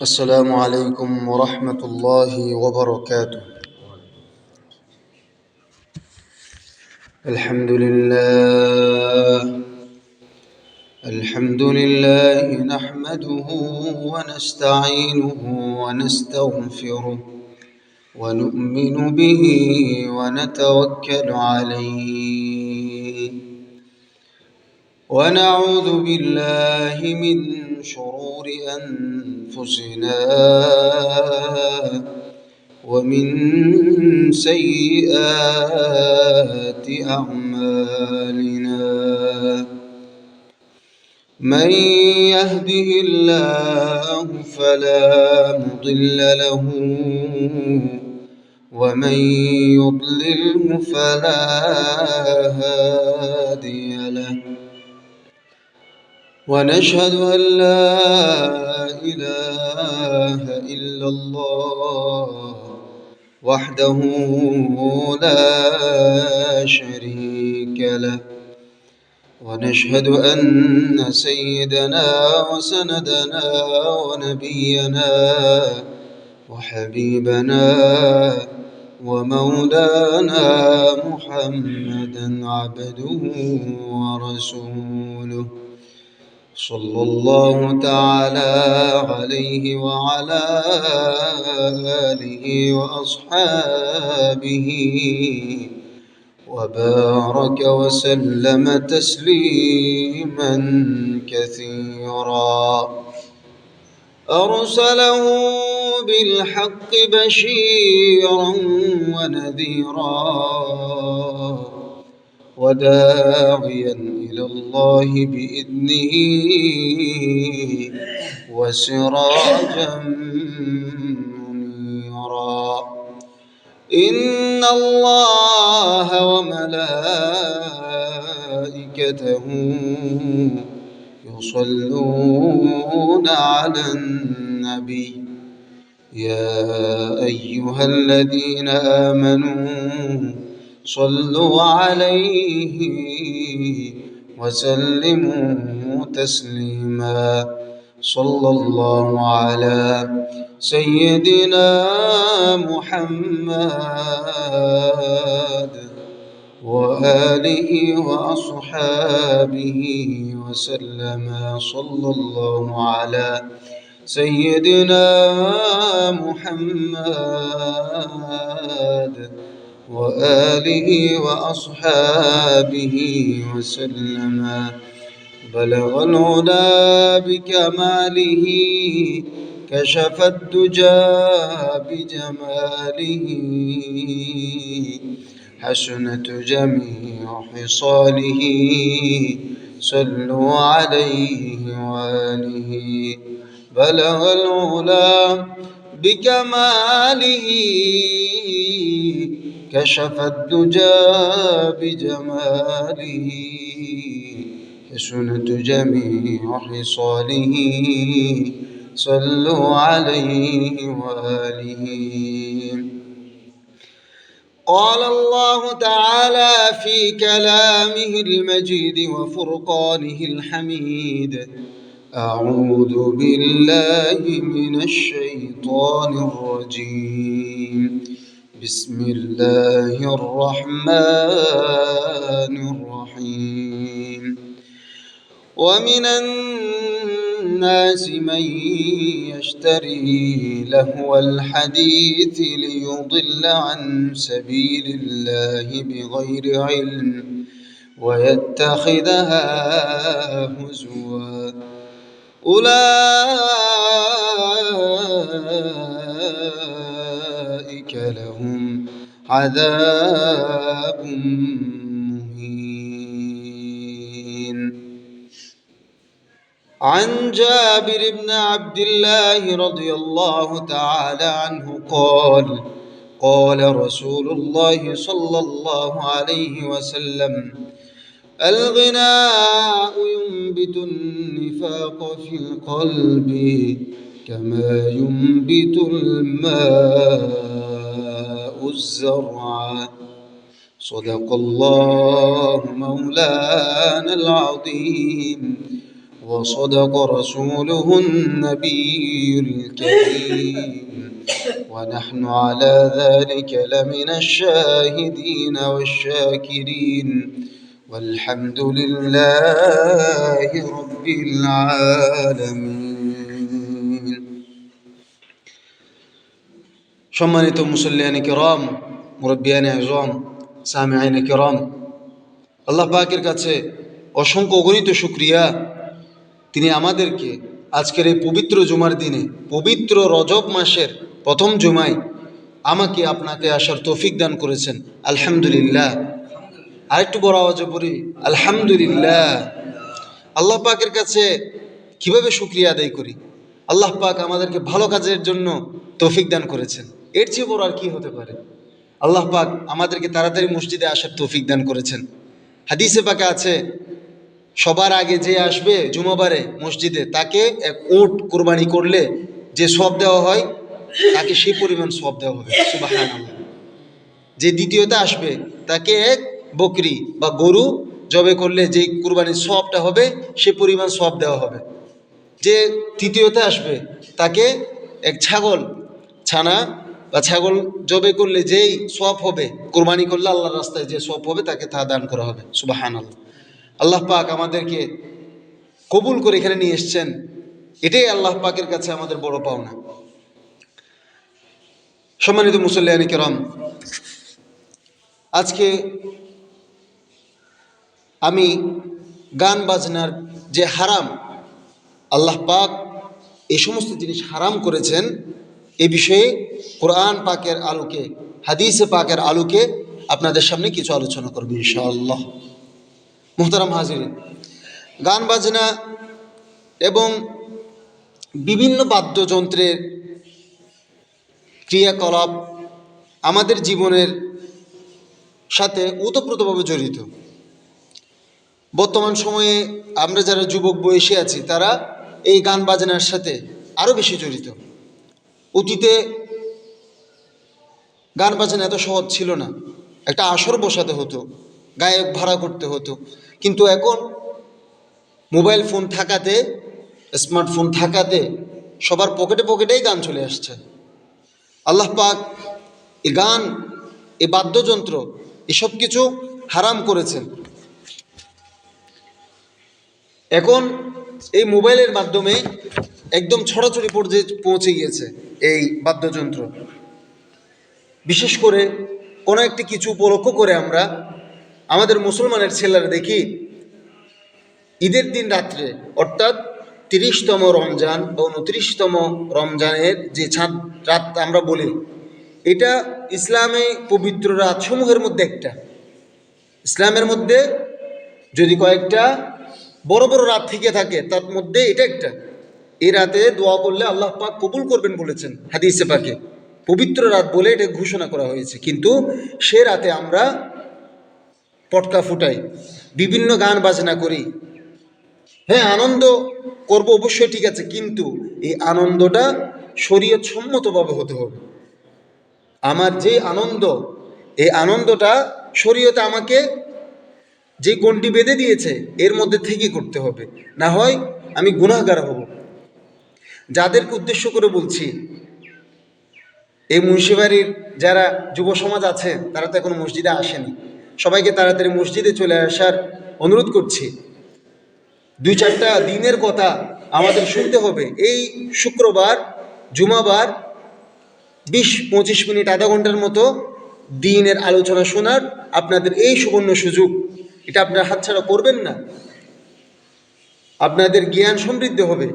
السلام عليكم ورحمة الله وبركاته. الحمد لله نحمده ونستعينه ونستغفره ونؤمن به ونتوكل عليه ونعوذ بالله من شرور أنفسنا ومن سيئات أعمالنا. من يهده الله فلا مضل له ومن يضلله فلا هادي له. ونشهد أن لا إله إلا الله وحده لا شريك له. ونشهد أن سيدنا وسندنا ونبينا وحبيبنا ومولانا محمدا عبده ورسوله صلى الله تعالى عليه وعلى آله وأصحابه وبارك وسلم تسليما كثيرا. أرسله بالحق بشيرا ونذيرا وداعيا إلى الله بإذنه وسراجا منيرا. إن الله وملائكته يصلون على النبي يا أيها الذين آمنوا صلوا عليه وسلموا تسليما. صلى الله على سيدنا محمد وآله وأصحابه وسلم. صلى الله على سيدنا محمد وآله وأصحابه وسلم. بلغ الهدى بكماله كشف الدجى بجماله حسنت جميع خصاله. صلوا عليه وآله. بلغ الهدى بكماله كشف الدجى بجماله حسنت جميع خصاله. صلوا عليه وآله. قال الله تعالى في كلامه المجيد وفرقانه الحميد: أعوذ بالله من الشيطان الرجيم. بسم الله الرحمن الرحيم. ومن الناس من يشتري لهو الحديث ليضل عن سبيل الله بغير علم ويتخذها هزوا. أولئك لهم عذاب مهين. عن جابر بن عبد الله رضي الله تعالى عنه قال: قال رسول الله صلى الله عليه وسلم: الغناء ينبت النفاق في القلب كما ينبت الماء الزرع. صدق الله مولانا العظيم وصدق رسوله النبي الكريم ونحن على ذلك لمن الشاهدين والشاكرين والحمد لله رب العالمين সম্মানিত মুসল্লিয়ানে কিরাম, মুরব্বিয়ানে আযম, সামিঈনে কিরাম, আল্লাহ পাকের কাছে অসংখ্য অগণিত শুকরিয়া। তিনি আমাদেরকে আজকের এই পবিত্র জুমার দিনে, পবিত্র রজব মাসের প্রথম জুমায় আমাকে আপনাকে আসার তৌফিক দান করেছেন। আলহামদুলিল্লাহ। আরেকটু বড় আওয়াজে পড়ি আলহামদুলিল্লাহ। আল্লাহ পাকের কাছে কিভাবে শুকরিয়া আদায় করি? আল্লাহ পাক আমাদেরকে ভালো কাজের জন্য তৌফিক দান করেছেন, এর চেয়ে বড় আর কি হতে পারে? আল্লাহ পাক আমাদেরকে তাড়াতাড়ি মসজিদে আসার তৌফিক দান করেছেন। হাদিসে পাকে আছে, সবার আগে যে আসবে জুমাবারে মসজিদে, তাকে এক উট কুরবানি করলে যে সওয়াব দেওয়া হয়, তাকে সেই পরিমাণ সওয়াব দেওয়া হবে। সুবহানাল্লাহ। যে দ্বিতীয়তে আসবে, তাকে এক বকরি বা গরু জবে করলে যে কুরবানির সওয়াবটা হবে, সে পরিমাণ সওয়াব দেওয়া হবে। যে তৃতীয়তে আসবে, তাকে এক ছাগল ছানা বা ছাগল জবে করলে যেই সওয়াব হবে, কুরবানি করলে আল্লাহর রাস্তায় যে সওয়াব হবে, তাকে তা দান করা হবে। সুবহানাল্লাহ। আল্লাহ পাক আমাদেরকে কবুল করে এখানে নিয়ে এসছেন, এটাই আল্লাহ পাকের কাছে আমাদের বড় পাওনা। সম্মানিত মুসল্লিয়ানে কিরাম, আজকে আমি গান বাজনার যে হারাম, আল্লাহ পাক এই সমস্ত জিনিস হারাম করেছেন, এ বিষয়ে কোরআন পাকের আলোকে, হাদিসে পাকের আলোকে আপনাদের সামনে কিছু আলোচনা করব ইনশাআল্লাহ। মুহতারাম হাজিরিন, গান বাজনা এবং বিভিন্ন বাদ্যযন্ত্রের ক্রিয়াকলাপ আমাদের জীবনের সাথে ওতপ্রোতভাবে জড়িত। বর্তমান সময়ে আমরা যারা যুবক বয়সী আছি, তারা এই গান বাজনার সাথে আরও বেশি জড়িত। অতীতে গান বাজনা এত সহজ ছিল না, একটা আসর বসাতে হতো, গায়ক ভাড়া করতে হতো। কিন্তু এখন মোবাইল ফোন থাকাতে, স্মার্টফোন থাকাতে সবার পকেটে পকেটেই গান চলে আসছে। আল্লাহ পাক এই গান, এই বাদ্যযন্ত্র, এসব কিছু হারাম করেছেন। এখন এই মোবাইলের মাধ্যমে একদম ছড়াছড়ি পর্যায়ে পৌঁছে গিয়েছে এই বাদ্যযন্ত্র। বিশেষ করে কোনো একটি কিছু উপলক্ষ করে আমরা আমাদের মুসলমানের ছেলেরা দেখি, ঈদের দিন রাত্রে, অর্থাৎ 30তম রমজান বা 29তম রমজানের যে চাঁদ রাত আমরা বলি, এটা ইসলামে পবিত্র রাত সমূহের মধ্যে একটা। ইসলামের মধ্যে যদি কয়েকটা বড় বড় রাত থেকে থাকে, তার মধ্যে এটা একটা। এই রাতে দোয়া করলে আল্লাহ পাক কবুল করবেন বলেছেন হাদিসে পাকে, পবিত্র রাত বলে এটা ঘোষণা করা হয়েছে। কিন্তু সে রাতে আমরা পটকা ফুটাই, বিভিন্ন গান বাজনা করি। হ্যাঁ, আনন্দ করব অবশ্যই, ঠিক আছে, কিন্তু এই আনন্দটা শরীয়ত সম্মতভাবে হতে হবে। আমার যে আনন্দ, এই আনন্দটা শরীয়তে আমাকে যে গণ্ডি বেঁধে দিয়েছে, এর মধ্যে থেকে করতে হবে, না হয় আমি গুনাহগার হব। যাদেরকে উদ্দেশ্য করে বলছি, এই মুন্সিবাড়ির যারা যুব সমাজ আছে, তারা তো এখনো মসজিদে আসেনি। সবাইকে তাড়াতাড়ি মসজিদে চলে আসার অনুরোধ করছি। 2-4টা দিনের কথা আমাদের শুনতে হবে। এই শুক্রবার, জুমাবার 20-25 মিনিট, আধা ঘন্টার মতো দিনের আলোচনা শোনার আপনাদের এই সুবর্ণ সুযোগ, এটা আপনারা হাতছাড়া করবেন না। আপনাদের জ্ঞান সমৃদ্ধ হবে,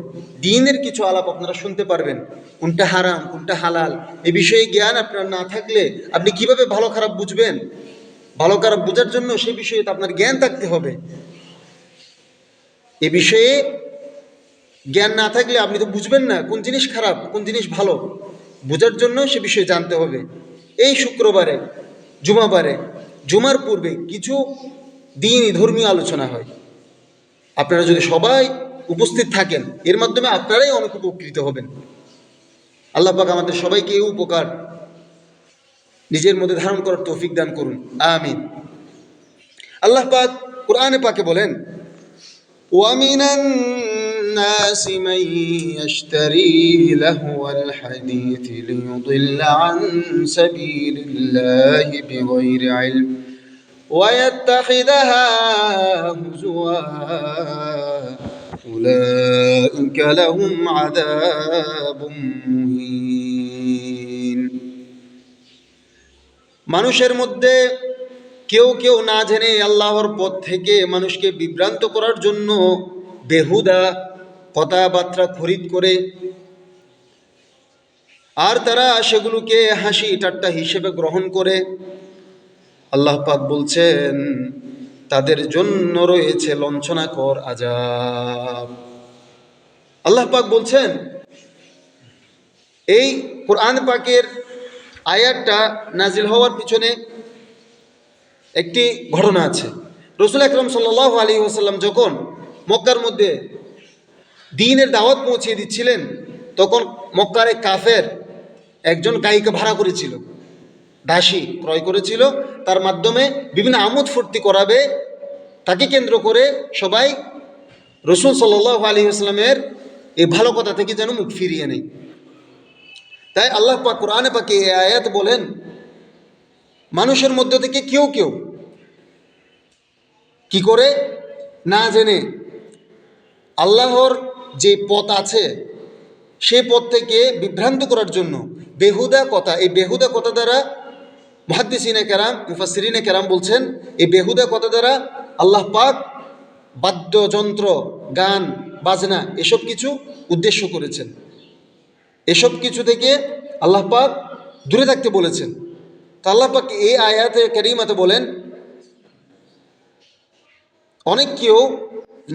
দ্বীনের কিছু আলাপ আপনারা শুনতে পারবেন, কোনটা হারাম কোনটা হালাল, এই বিষয়ে জ্ঞান আপনার না থাকলে আপনি কিভাবে ভালো খারাপ বুঝবেন? ভালো খারাপ বোঝার জন্য সে বিষয়ে তো আপনার জ্ঞান থাকতে হবে। এ বিষয়ে জ্ঞান না থাকলে আপনি তো বুঝবেন না কোন জিনিস খারাপ কোন জিনিস ভালো। বোঝার জন্য সে বিষয়ে জানতে হবে। এই শুক্রবারে, জুমাবারে, জুমার পূর্বে কিছু দ্বীনি ধর্মীয় আলোচনা হয়। আপনারা যদি সবাই উপস্থিত থাকেন, এর মাধ্যমে আপনারাই অনেক উপকৃত হবেন। আল্লাহ পাক আমাদের সবাইকে এই উপকার নিজের মধ্যে ধারণ করার তৌফিক দান করুন, আমিন। আল্লাহ পাক কোরআনে পাকে বলেন, ওয়ামিনান الناس من يشتري لهو الحديث ليضل عن سبيل الله بغير علم ويتخذها هزوا أولئك لهم عذاب مهين মানুষের মধ্যে কেউ কেউ না জেনে আল্লাহর পথ থেকে মানুষকে বিভ্রান্ত করার জন্য বেহুদা কথাবার্তা খরিদ করে আর তারা সেগুলোকে হাসি ঠাট্টা হিসেবে গ্রহণ করে। আল্লাহ পাক বলছেন তাদের জন্য রয়েছে লাঞ্ছনাকর আযাব। আল্লাহ পাক বলছেন এই কোরআন পাকের আয়াতটা নাজিল হওয়ার পিছনে একটি ঘটনা আছে। রাসূল আকরাম সাল্লাল্লাহু আলাইহি ওয়াসাল্লাম যখন মক্কার মধ্যে দ্বীনের দাওয়াত পৌঁছে দিচ্ছিলেন, তখন মক্কার এক কাফের একজন গায়িকা ভাড়া করেছিল, দাসী ক্রয় করেছিল, তার মাধ্যমে বিভিন্ন আমোদ ফুর্তি করাবে। তাকে কেন্দ্র করে সবাই রাসূল সাল্লাল্লাহু আলাইহি ওয়াসাল্লামের এই ভালো কথা থেকে যেন মুখ ফিরিয়ে নেয়। তাই আল্লাহ পাক কোরআনে পাকে এই আয়াত বলেন মানুষের মধ্য থেকে কেউ কেউ কি করে না জেনে আল্লাহর যে পথ আছে সেই পথ থেকে বিভ্রান্ত করার জন্য বেহুদা কথা, এই বেহুদা কথা দ্বারা মুহাদ্দিসিনে কেরাম মুফাসসিরিনে কেরাম বলছেন এই বেহুদা কথা দ্বারা আল্লাহ পাক বাদ্যযন্ত্র, গান বাজনা এসব কিছু উদ্দেশ্য করেছেন। এসব কিছু থেকে আল্লাহ পাক দূরে থাকতে বলেছেন। তা আল্লাহ পাক এই আয়াতে কারিমাতে বলেন অনেক কেউ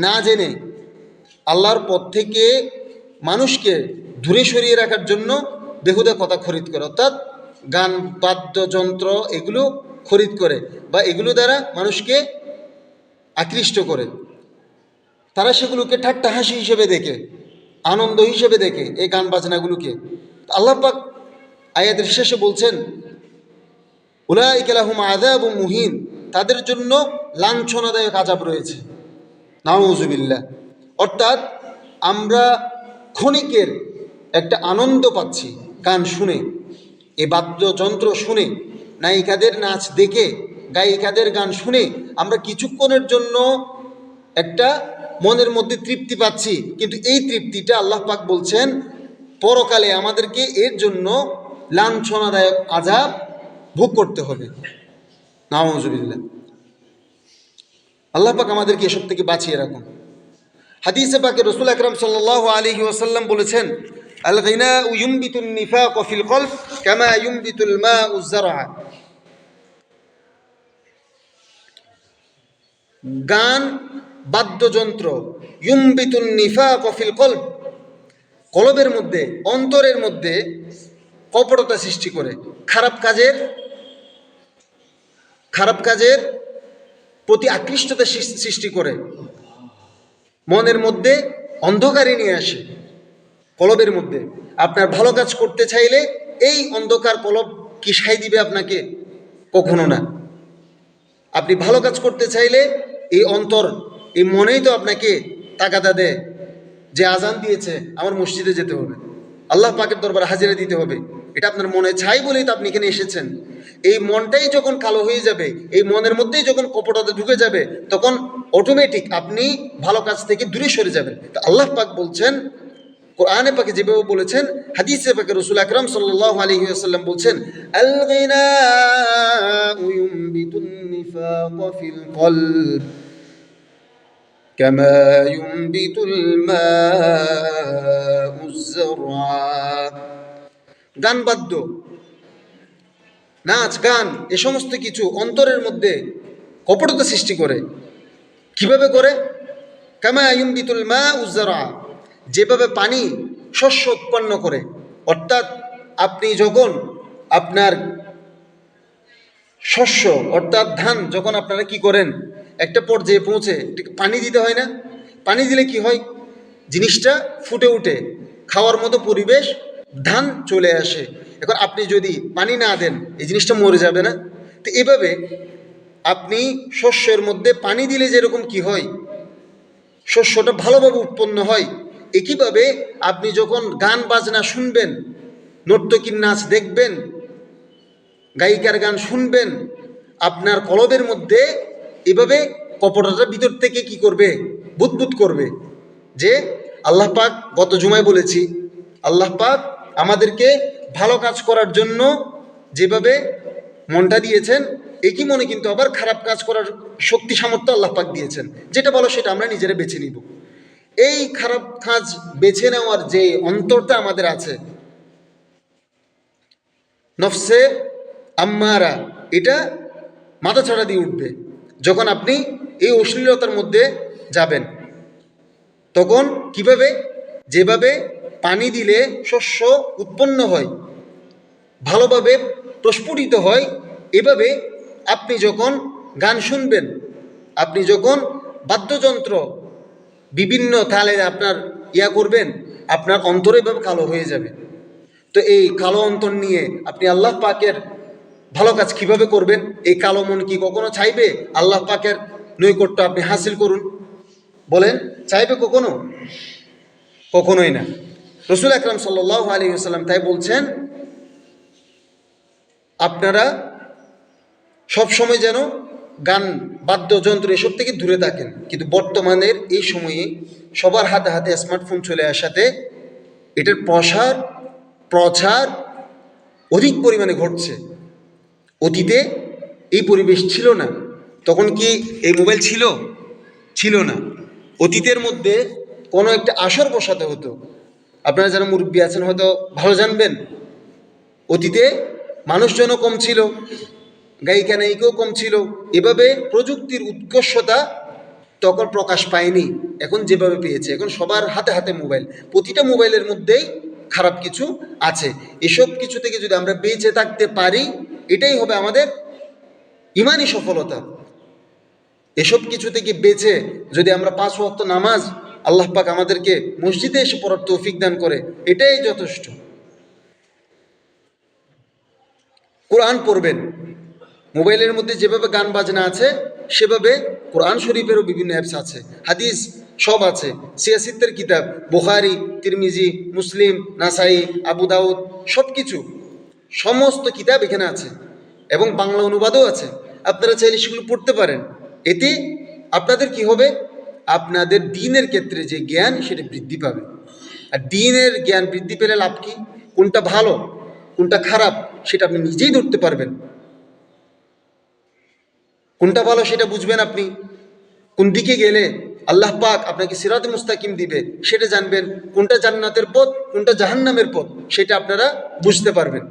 না জেনে আল্লাহর পথ থেকে মানুষকে দূরে সরিয়ে রাখার জন্য বেহুদা কথা খরিদ করে, অর্থাৎ গান বাদ্যযন্ত্র এগুলো খরিদ করে বা এগুলো দ্বারা মানুষকে আকৃষ্ট করে। তারা সেগুলোকে ঠাট্টা হাসি হিসেবে দেখে, আনন্দ হিসেবে দেখে এই গান বাজনাগুলোকে। আল্লাহ পাক আয়াতের শেষে বলছেন উলাইকা লাহুম আযাবুম মুহিন, তাদের জন্য লাঞ্ছনাদায়ক আযাব রয়েছে। নাউযুবিল্লাহ। অর্থাৎ আমরা ক্ষণিকের একটা আনন্দ পাচ্ছি গান শুনে, এই বাদ্যযন্ত্র শুনে, নায়িকাদের নাচ দেখে, গায়িকাদের গান শুনে আমরা কিছুক্ষণের জন্য একটা মনের মধ্যে তৃপ্তি পাচ্ছি, কিন্তু এই তৃপ্তিটা আল্লাহ পাক বলছেন পরকালে আমাদেরকে এর জন্য লাঞ্ছনাদায়ক আযাব ভোগ করতে হবে। নাউযুবিল্লাহ। আল্লাহ পাক আমাদেরকে এসব থেকে বাঁচিয়ে রাখুন। হাদিসে পাকে রাসূল আকরাম সাল্লাল্লাহু আলাইহি ওয়াসাল্লাম বলেছেন আল গিনাউ ইউমবিতুন নিফাক ফিল কলব কামা ইউমবিতুল মাউ যারআ। গান বাদ্যযন্ত্র ইউমবিতুন নিফাক ফিল কলব, কলবের মধ্যে অন্তরের মধ্যে কপটতা সৃষ্টি করে, খারাপ কাজের প্রতি আকৃষ্টতা সৃষ্টি করে, মনের মধ্যে অন্ধকারে নিয়ে আসে। কলবের মধ্যে আপনার ভালো কাজ করতে চাইলে এই অন্ধকার কলব কি সায় দিবে আপনাকে? কখনো না। আপনি ভালো কাজ করতে চাইলে এই অন্তর, এই মনেই তো আপনাকে তাগাদা দেয় যে আজান দিয়েছে আমার মসজিদে যেতে হবে, আল্লাহ পাকের দরবারে হাজিরা দিতে হবে। এটা আপনার মনে চাই বলেই তো আপনি এখানে এসেছেন। এই মনটাই যখন কালো হয়ে যাবে, এই মনের মধ্যেই যখন কপটতা ঢুকে যাবে, তখন অটোমেটিক আপনি ভালো কাজ থেকে দূরে সরে যাবেন। তো আল্লাহ পাক বলছেন কোরআনে পাকে যেভাবে বলেছেন, হাদিসে পাকে রাসূল আকরাম সাল্লাল্লাহু আলাইহি ওয়াসাল্লাম বলছেন আল গিনাউ ইউমবিতুন নিফাক ফিল কলব কামা ইউমবিতুল মাউ যারআ। গান বাদ্য, নাচ গান এ সমস্ত কিছু অন্তরের মধ্যে কপটতা সৃষ্টি করে। কিভাবে করে? কামা ইউমবিতুল মাউ যারআ, যেভাবে পানি শস্য উৎপন্ন করে। অর্থাৎ আপনি যখন আপনার শস্য অর্থাৎ ধান যখন আপনারা কি করেন, একটা পর্যায়ে পৌঁছে পানি দিতে হয় না? পানি দিলে কি হয়? জিনিসটা ফুটে উঠে খাওয়ার মতো পরিবেশ, ধান চলে আসে। এখন আপনি যদি পানি না দেন এই জিনিসটা মরে যাবে না? তো এভাবে আপনি শস্যের মধ্যে পানি দিলে যেরকম কি হয়, শস্যটা ভালোভাবে উৎপন্ন হয়, একইভাবে আপনি যখন গান বাজনা শুনবেন, নর্তকীর নাচ দেখবেন, গায়িকার গান শুনবেন, আপনার কলবের মধ্যে এভাবে কপটতার ভিতর থেকে কি করবে? বুদবুদ করবে যে আল্লাহ পাক, গত জুমায় বলেছি, আল্লাহ পাক আমাদেরকে ভালো কাজ করার জন্য যেভাবে মনটা দিয়েছেন, একই মনে কিন্তু আবার খারাপ কাজ করার শক্তি সামর্থ্য আল্লাহ পাক দিয়েছেন। যেটা বলো সেটা আমরা নিজেরা বেছে নিব। এই খারাপ কাজ বেছে নেওয়ার যে অন্তরটা আমাদের আছে, নফসে আম্মারা, এটা মাথা ছাড়া দিয়ে উঠবে যখন আপনি এই অশ্লীলতার মধ্যে যাবেন। তখন কিভাবে? যেভাবে পানি দিলে শস্য উৎপন্ন হয়, ভালোভাবে প্রস্ফুটিত হয়, এভাবে আপনি যখন গান শুনবেন, আপনি যখন বাদ্যযন্ত্র বিভিন্ন তালে আপনার করবেন, আপনার অন্তরে এভাবে কালো হয়ে যাবে। তো এই কালো অন্তর নিয়ে আপনি আল্লাহ পাকের ভালো কাজ কিভাবে করবেন? এই কালো মন কি কখনো চাইবে আল্লাহ পাকের নৈকট্য আপনি হাসিল করুন? বলেন, চাইবে কখনো? কখনোই না। রসুল আকরাম সাল্লাল্লাহু আলাইহি ওয়াসাল্লাম তাই বলছেন, আপনারা সবসময় যেন গান বাদ্যযন্ত্র এসব থেকে দূরে থাকেন। কিন্তু বর্তমানের এই সময়ে সবার হাতে হাতে স্মার্টফোন চলে আসাতে এটার প্রচার অধিক পরিমাণে ঘটছে। অতীতে এই পরিবেশ ছিল না। তখন কি এই মোবাইল ছিল? ছিল না। অতীতের মধ্যে কোনো একটা আসর বসাতে হতো। আপনারা যারা মুরব্বী আছেন হয়তো ভালো জানবেন, অতীতে মানুষজনও কম ছিল, গায়িকা নায়িকাও কম ছিল। এভাবে প্রযুক্তির উৎকর্ষতা তখন প্রকাশ পায়নি এখন যেভাবে পেয়েছে। এখন সবার হাতে হাতে মোবাইল, প্রতিটা মোবাইলের মধ্যেই খারাপ কিছু আছে। এসব কিছু থেকে যদি আমরা বেঁচে থাকতে পারি, এটাই হবে আমাদের ইমানি সফলতা। এসব কিছু থেকে বেঁচে যদি আমরা 5 ওয়াক্ত নামাজ আল্লাহ পাক আমাদেরকে মসজিদে এসে পড়ার তৌফিক দান করে, এটাই যথেষ্ট। কোরআন পড়বেন। মোবাইলের মধ্যে যেভাবে গান বাজনা আছে সেভাবে কোরআন শরীফেরও বিভিন্ন অ্যাপস আছে, হাদিস সব আছে। সিয়াসিত্তের কিতাব, বুখারী, তিরমিজি, মুসলিম, নাসাই, আবু দাউদ, সব কিছু, সমস্ত কিতাব এখানে আছে এবং বাংলা অনুবাদও আছে। আপনারা চাইলে সেগুলো পড়তে পারেন। এতে আপনাদের কি হবে? আপনাদের দ্বীনের ক্ষেত্রে যে জ্ঞান সেটা বৃদ্ধি পাবে। আর দ্বীনের জ্ঞান বৃদ্ধি পেলে লাভ কি? কোনটা ভালো কোনটা খারাপ সেটা আপনি নিজেই ধরতে পারবেন। কোনটা ভালো সেটা বুঝবেন আপনি। কোন দিকে গেলে আল্লাহ পাক আপনাকে সিরাতে মুস্তাকিম দিবে সেটা জানবেন। কোনটা জান্নাতের পথ কোনটা জাহান্নামের পথ সেটা আপনারা বুঝতে পারবেন।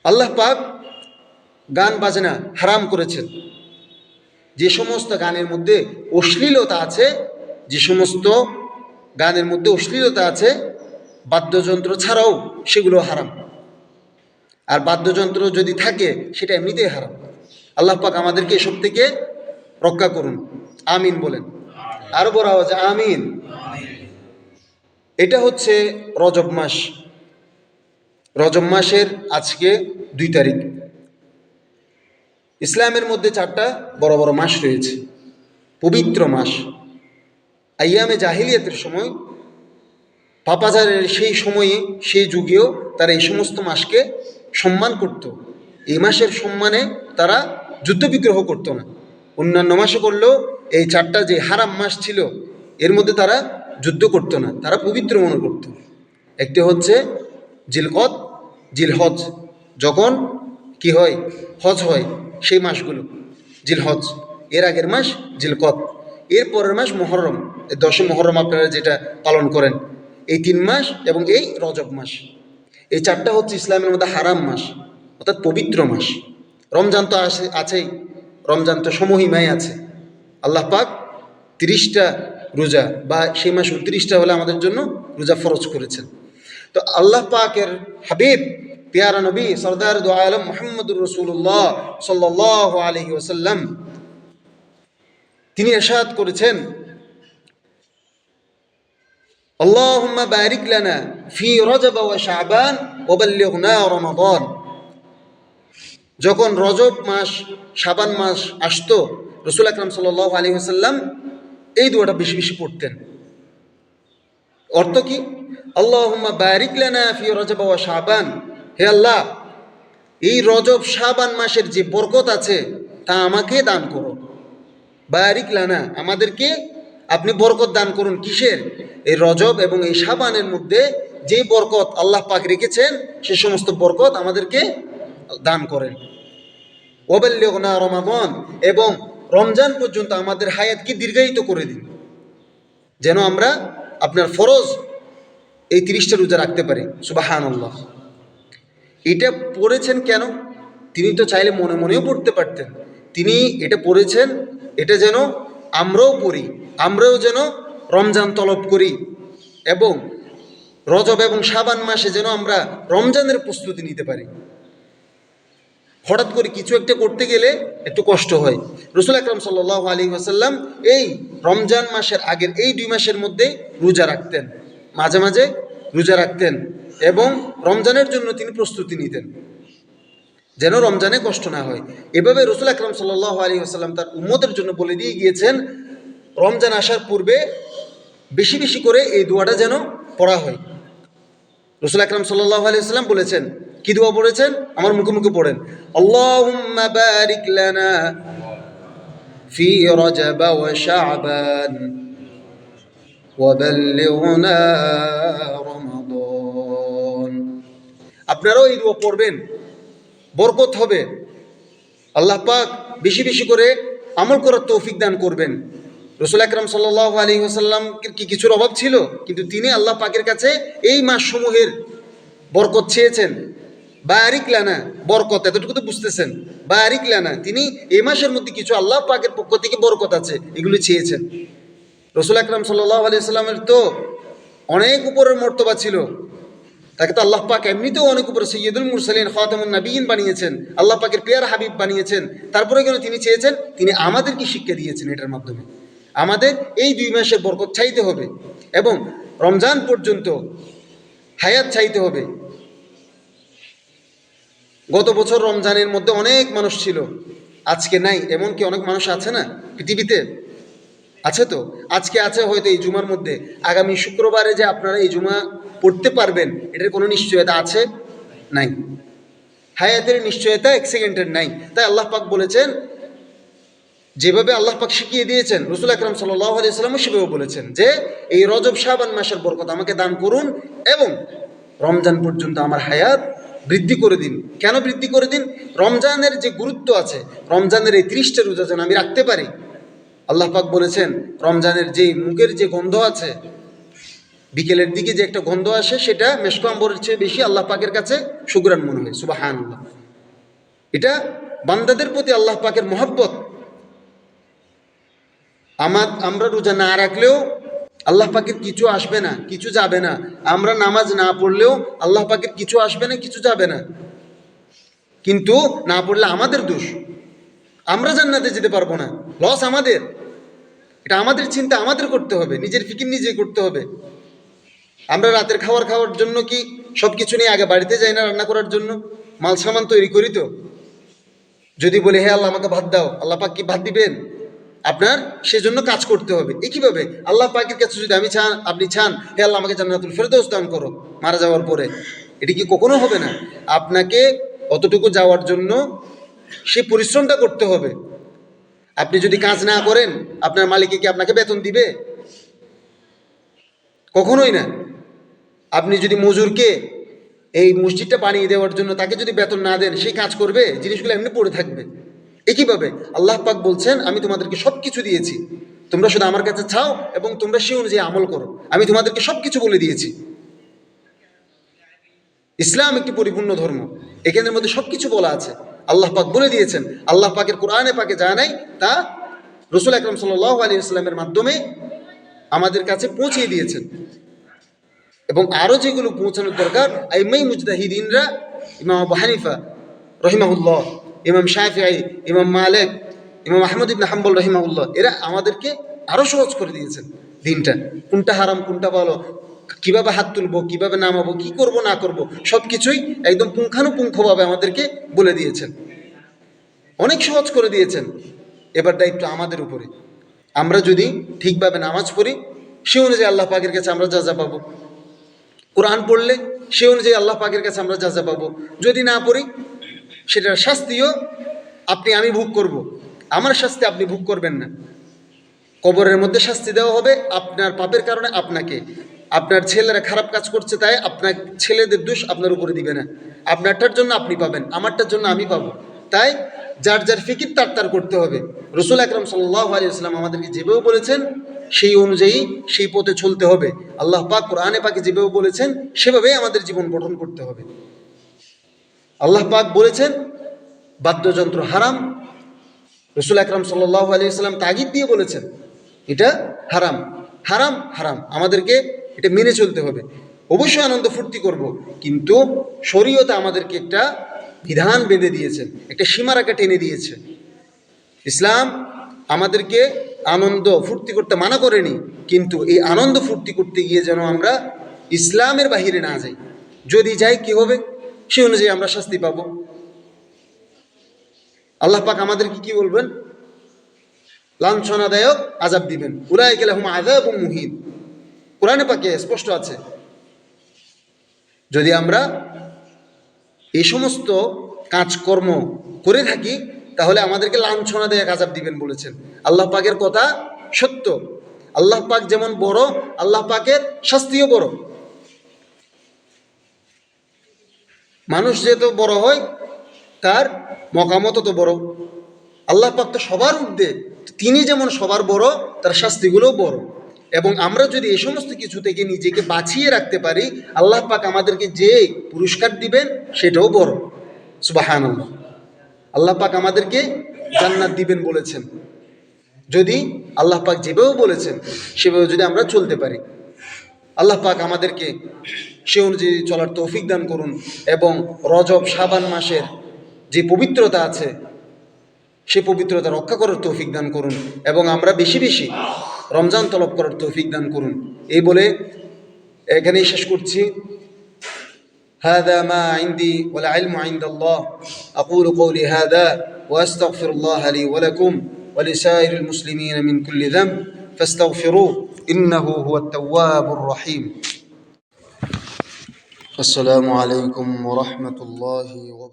আল্লাহ পাক গান বাজনা হারাম করেছেন। যে সমস্ত গানের মধ্যে অশ্লীলতা আছে, যে সমস্ত গানের মধ্যে অশ্লীলতা আছে, বাদ্যযন্ত্র ছাড়াও সেগুলো হারাম। আর বাদ্যযন্ত্র যদি থাকে সেটা এমনিতেই হারাম। আল্লাহ পাক আমাদেরকে এসব থেকে রক্ষা করুন, আমিন বলেন। আরো বড় আওয়াজে আমিন। এটা হচ্ছে রজব মাস। রজব মাসের আজকে 2 তারিখ। ইসলামের মধ্যে 4টা বড় বড় মাস রয়েছে, পবিত্র মাস। আইয়ামে জাহিলিয়াতের সময়, পাপাজারের সেই সময়ে, সেই যুগেও তারা এই সমস্ত মাসকে সম্মান করত। এই মাসের সম্মানে তারা যুদ্ধ বিগ্রহ করতো না। অন্যান্য মাসে করলেও এই 4টা যে হারাম মাস ছিল এর মধ্যে তারা যুদ্ধ করতো না, তারা পবিত্র মনে করত। একটি হচ্ছে জিলকদ, জিলহজ, যখন কি হয়? হজ হয়, সেই মাসগুলো জিলহজ। এর আগের মাস জিলকদ, এর পরের মাস মহরম, 10 মহরম আপনারা যেটা পালন করেন। এই 3 মাস এবং এই রজব মাস, এই 4টা হচ্ছে ইসলামের মধ্যে হারাম মাস, অর্থাৎ পবিত্র মাস। রমজান তো আছেই, রমজান তো সমহিমায় আছে। আল্লাহ পাক 30টা রোজা বা সেই মাস 29টা হলে আমাদের জন্য রোজা ফরজ করেছেন। তো আল্লাহ পাকের হাবিব পিয়ারা নবী সরদার দু আলম মুহাম্মদুর রাসূলুল্লাহ সাল্লাল্লাহু আলাইহি ওয়াসাল্লাম তিনি ইরশাদ করেছেন, আল্লাহুম্মা বারিক লানা ফি রজব ওয়া শাবান ওয়া বাল্লিগনা রমাদান। যখন রজব মাস, শাবান মাস আসতো, রাসূল আকরাম সাল্লাল্লাহু আলাইহি ওয়াসাল্লাম এই দোয়াটা বেশি বেশি পড়তেন। অর্থ কি? আল্লাহুম্মা বারিক লানা ফি রজব ওয়া শাবান, হে আল্লাহ এই রজব শাবান মাসের যে বরকত আছে তা আমাকে দান করো। বারিক লানা, আমাদেরকে আপনি বরকত দান করুন। কিসের? এই রজব এবং এই শাবানের মধ্যে যে বরকত আল্লাহ পাক রেখেছেন সে সমস্ত বরকত আমাদেরকে দান করেন। ওয়াবাল্লিগনা রমাদান, এবং রমজান পর্যন্ত আমাদের হায়াতকে দীর্ঘায়িত করে দিন, যেন আমরা আপনার ফরজ এই 30টা রোজা রাখতে পারি। সুবহানাল্লাহ। এটা পড়েছেন কেন? তিনি তো চাইলে মনে মনেও পড়তে পারতেন। তিনি এটা পড়েছেন এটা যেন আমরাও পড়ি, আমরাও যেন রমজান তলব করি, এবং রজব এবং শাবান মাসে যেন আমরা রমজানের প্রস্তুতি নিতে পারি। হঠাৎ করে কিছু একটা করতে গেলে একটু কষ্ট হয়। রাসূল আকরাম সাল্লাল্লাহু আলাইহি ওয়াসাল্লাম এই রমজান মাসের আগের এই 2 মাসের মধ্যে রোজা রাখতেন, মাঝে মাঝে রোজা রাখতেন, এবং রমজানের জন্য তিনি প্রস্তুতি নিতেন যেন রমজানে কষ্ট না হয়। এভাবে রাসূল আকরাম সাল্লাল্লাহু আলাইহি ওয়াসাল্লাম তার উম্মতের জন্য বলে দিয়ে গিয়েছেন রমজান আসার পূর্বে বেশি বেশি করে এই দোয়াটা যেন পড়া হয়। রাসূল আকরাম সাল্লাল্লাহু আলাইহি ওয়াসাল্লাম বলেছেন, কি দোয়া পড়েছেন? আমার মুখে মুখে পড়েন, আল্লাহুম্মা বারিক লানা ফি রজব ওয়া শাবান ওয়া বাল্লিগনা রমাদান। আপনারাও এই দোয়া পড়বেন, বরকত হবে। আল্লাহ পাক বেশি বেশি করে আমল করার তৌফিক দান করবেন। রাসূল আকরাম সাল্লাল্লাহু আলাইহি ওয়াসাল্লাম কি কিছুর অভাব ছিল? কিন্তু তিনি আল্লাহ পাকের কাছে এই মাসসমূহের বরকত চেয়েছেন। বারিক লানা, বরকত, এতটুকু তো বুঝতেছেন। বারিক লানা, তিনি এই মাসের মধ্যে কিছু আল্লাহ পাকের পক্ষ থেকে বরকত আছে এগুলি চেয়েছেন। রাসূল আকরাম সাল্লাল্লাহু আলাইহি ওয়াসাল্লামের তো অনেক উপরের মর্তবা ছিল, তাকে তো আল্লাহ পাক এমনিতেও অনেক উপরে সাইয়্যিদুল মুরসালিন খাতামুন নবিয়্যিন বানিয়েছেন, আল্লাহ পাকের প্রিয় হাবিব বানিয়েছেন। তারপরে কেন তিনি চেয়েছেন? তিনি আমাদেরকে শিক্ষা দিয়েছেন এটার মাধ্যমে। আমাদের এই 2 মাসের বরকত চাইতে হবে এবং রমজান পর্যন্ত হায়াত চাইতে হবে। গত বছর রমজানের মধ্যে অনেক মানুষ ছিল, আজকে নাই। এমন কি অনেক মানুষ আছে না পৃথিবীতে? আছে তো, আজকে আছে হয়তো এই জুমার মধ্যে, আগামী শুক্রবারে যে আপনারা এই জুমা পড়তে পারবেন এটার কোনো নিশ্চয়তা আছে? নাই। হায়াতের নিশ্চয়তা 1 সেকেন্ডের নাই। তাই আল্লাহ পাক বলেছেন, যেভাবে আল্লাহ পাক শিখিয়ে দিয়েছেন রাসূল আকরাম সাল্লাল্লাহু আলাইহি ওয়াসাল্লাম সেভাবে বলেছেন যে এই রজব শাবান মাসের বরকত আমাকে দান করুন এবং রমজান পর্যন্ত আমার হায়াত বৃদ্ধি করে দিন। কেন বৃদ্ধি করে দিন? রমজানের যে গুরুত্ব আছে, রমজানের এই 30টা রোজা যেন আমি রাখতে পারি। আল্লাহ পাক বলেছেন রমজানের যে মুখের যে গন্ধ আছে, বিকেলের দিকে যে একটা গন্ধ আসে, সেটা মেশক আম্বরের চেয়ে বেশি আল্লাহ পাকের কাছে সুঘ্রাণ মনে হয়। সুবহানাল্লাহ। এটা বান্দাদের প্রতি আল্লাহ পাকের মহব্বত। আমরা রোজা না রাখলেও আল্লাহ পাকের কিছু আসবে না, কিছু যাবে না। আমরা নামাজ না পড়লেও আল্লাহ পাকের কিছু আসবে না, কিছু যাবে না। কিন্তু না পড়লে আমাদের দোষ, আমরা জান্নাতে যেতে পারবো না, লস আমাদের। এটা আমাদের চিন্তা আমাদের করতে হবে, নিজের ফিকির নিজেই করতে হবে। আমরা রাতের খাওয়ার জন্য কি সব কিছু নিয়ে আগে বাড়িতে যাই না রান্না করার জন্য? মাল সামান তৈরি করি তো। যদি বলে হে আল্লাহ আমাকে ভাত দাও, আল্লাহ পাক কি ভাত দিবেন? আপনার সেজন্য কাজ করতে হবে। একইভাবে আল্লাহ পাকের কাছে যদি আপনি চান হে আল্লাহ আমাকে জান্নাতুল ফেরদৌস দান করো মারা যাওয়ার পরে, এটি কি কখনো হবে না? আপনাকে অতটুকু যাওয়ার জন্য সে পরিশ্রমটা করতে হবে। আপনি যদি কাজ না করেন আপনার মালিকে কি আপনাকে বেতন দিবে? কখনোই না। আপনি যদি মজুরকে এই মসজিদটা বানিয়ে দেওয়ার জন্য তাকে যদি বেতন না দেন, সেই কাজ করবে? জিনিসগুলো এমনি পড়ে থাকবে। একইভাবে আল্লাহ পাক বলছেন আমি তোমাদেরকে সব কিছু দিয়েছি, তোমরা শুধু আমার কাছে চাও এবং তোমরা সেই অনুযায়ী আমল করো। আমি তোমাদেরকে সব কিছু বলে দিয়েছি। ইসলাম একটি পরিপূর্ণ ধর্ম, এখানের মধ্যে সব কিছু বলা আছে। আল্লাহ পাক বলে দিয়েছেন, আল্লাহ পাকের কোরআনে পাকে যা নাই তা রাসূল আকরাম সাল্লাল্লাহু আলাইহি ওয়াসাল্লামের মাধ্যমে আমাদের কাছে পৌঁছিয়ে দিয়েছেন। এবং আরও যেগুলো পৌঁছানোর দরকার, আইম্মাই মুজতাহিদিনরা, ইমাম আবু হানিফা রহিমাহুল্লাহ, ইমাম শাফিঈ, ইমাম মালিক, ইমাম আহমদ ইবনে হাম্বল রহিমাহুল্লাহ, এরা আমাদেরকে আরও সহজ করে দিয়েছেন দিনটা। কোনটা হারাম কোনটা ভালো, কিভাবে হাত তুলবো, কিভাবে নামাবো, কি করব না করব, সব কিছুই একদম পুঙ্খানুপুঙ্খভাবে আমাদেরকে বলে দিয়েছেন, অনেক সহজ করে দিয়েছেন। এবার দায়িত্ব আমাদের উপরে। আমরা যদি ঠিকভাবে নামাজ পড়ি সে অনুযায়ী আল্লাহ পাকের কাছে আমরা যা পাবো, কোরআন পড়লে সে অনুযায়ী আল্লাহ পাকের কাছে আমরা যা পাবো। যদি না পড়ি সেটার শাস্তিও আমি ভোগ করব, আমার শাস্তি আপনি ভোগ করবেন না। কবরের মধ্যে শাস্তি দেওয়া হবে আপনার পাপের কারণে আপনাকে। আপনার ছেলেরা খারাপ কাজ করছে তাই আপনার ছেলেদের দোষ আপনার উপরে দিবে না, আপনারটার জন্য আপনি পাবেন, আমারটার জন্য আমি পাবো। তাই যার যার ফিকির তার করতে হবে। রসুল আকরাম সাল্লাল্লাহু আলাইহি ওয়াসাল্লাম আমাদেরকে যেভাবে বলেছেন সেই অনুযায়ী সেই পথে চলতে হবে। আল্লাহ পাক কোরআনে পাকে যেভাবে বলেছেন সেভাবেই আমাদের জীবন গঠন করতে হবে। আল্লাহ পাক বলেছেন বাদ্যযন্ত্র হারাম, রসুল আকরাম সাল্লাল্লাহু আলাইহি ওয়াসাল্লাম তাগিদ দিয়ে বলেছেন এটা হারাম, হারাম, হারাম। আমাদেরকে এটা মেনে চলতে হবে। অবশ্যই আনন্দ ফুর্তি করব, কিন্তু শরীয়তে আমাদেরকে একটা বিধান বেঁধে দিয়েছেন, একটা সীমারেখা টেনে দিয়েছে। ইসলাম আমাদেরকে আনন্দ ফুর্তি করতে মানা করেনি, কিন্তু এই আনন্দ ফুর্তি করতে গিয়ে যেন আমরা ইসলামের বাহিরে না যাই। যদি যাই কি হবে, সে অনুযায়ী আমরা শাস্তি পাবো। আল্লাহ পাক আমাদেরকে কি বলবেন? লাঞ্ছনাদায়ক আযাব দিবেন। উলাইকা লাহুম আযাবুম মুহিন, কোরআনে পাকে স্পষ্ট আছে। যদি আমরা এই সমস্ত কাজকর্ম করে থাকি তাহলে আমাদেরকে লাঞ্ছনাদায়ক আযাব দিবেন বলেছেন। আল্লাহ পাকের কথা সত্য। আল্লাহ পাক যেমন বড়, আল্লাহ পাকের শাস্তিও বড়। মানুষ যেহেতু বড় হয় তার মকামত তো বড়। আল্লাহ পাক তো সবার ঊর্ধ্বে, তিনি যেমন সবার বড় তার শাস্তিগুলোও বড়। এবং আমরা যদি এই সমস্ত কিছু থেকে নিজেকে বাঁচিয়ে রাখতে পারি আল্লাহ পাক আমাদেরকে যে পুরস্কার দিবেন সেটাও বড়। সুবহানাল্লাহ। আল্লাহ পাক আমাদেরকে জান্নাত দিবেন বলেছেন যদি আল্লাহ পাক যেভাবে বলেছেন সেভাবে যদি আমরা চলতে পারি। আল্লাহ পাক আমাদেরকে সে অনুযায়ী চলার তৌফিক দান করুন এবং রজব শাবান মাসের যে পবিত্রতা আছে সে পবিত্রতা রক্ষা করার তৌফিক দান করুন এবং আমরা বেশি বেশি রমজান তলব করার তৌফিক দান করুন। এই বলে এখানেই শেষ করছি। هذا ما عندي والعلم عند الله. أقول قولي هذا وأستغفر الله لي ولكم ولسائر المسلمين من كل ذنب فاستغفروه إنه هو التواب الرحيم. السلام عليكم ورحمة الله وبركاته.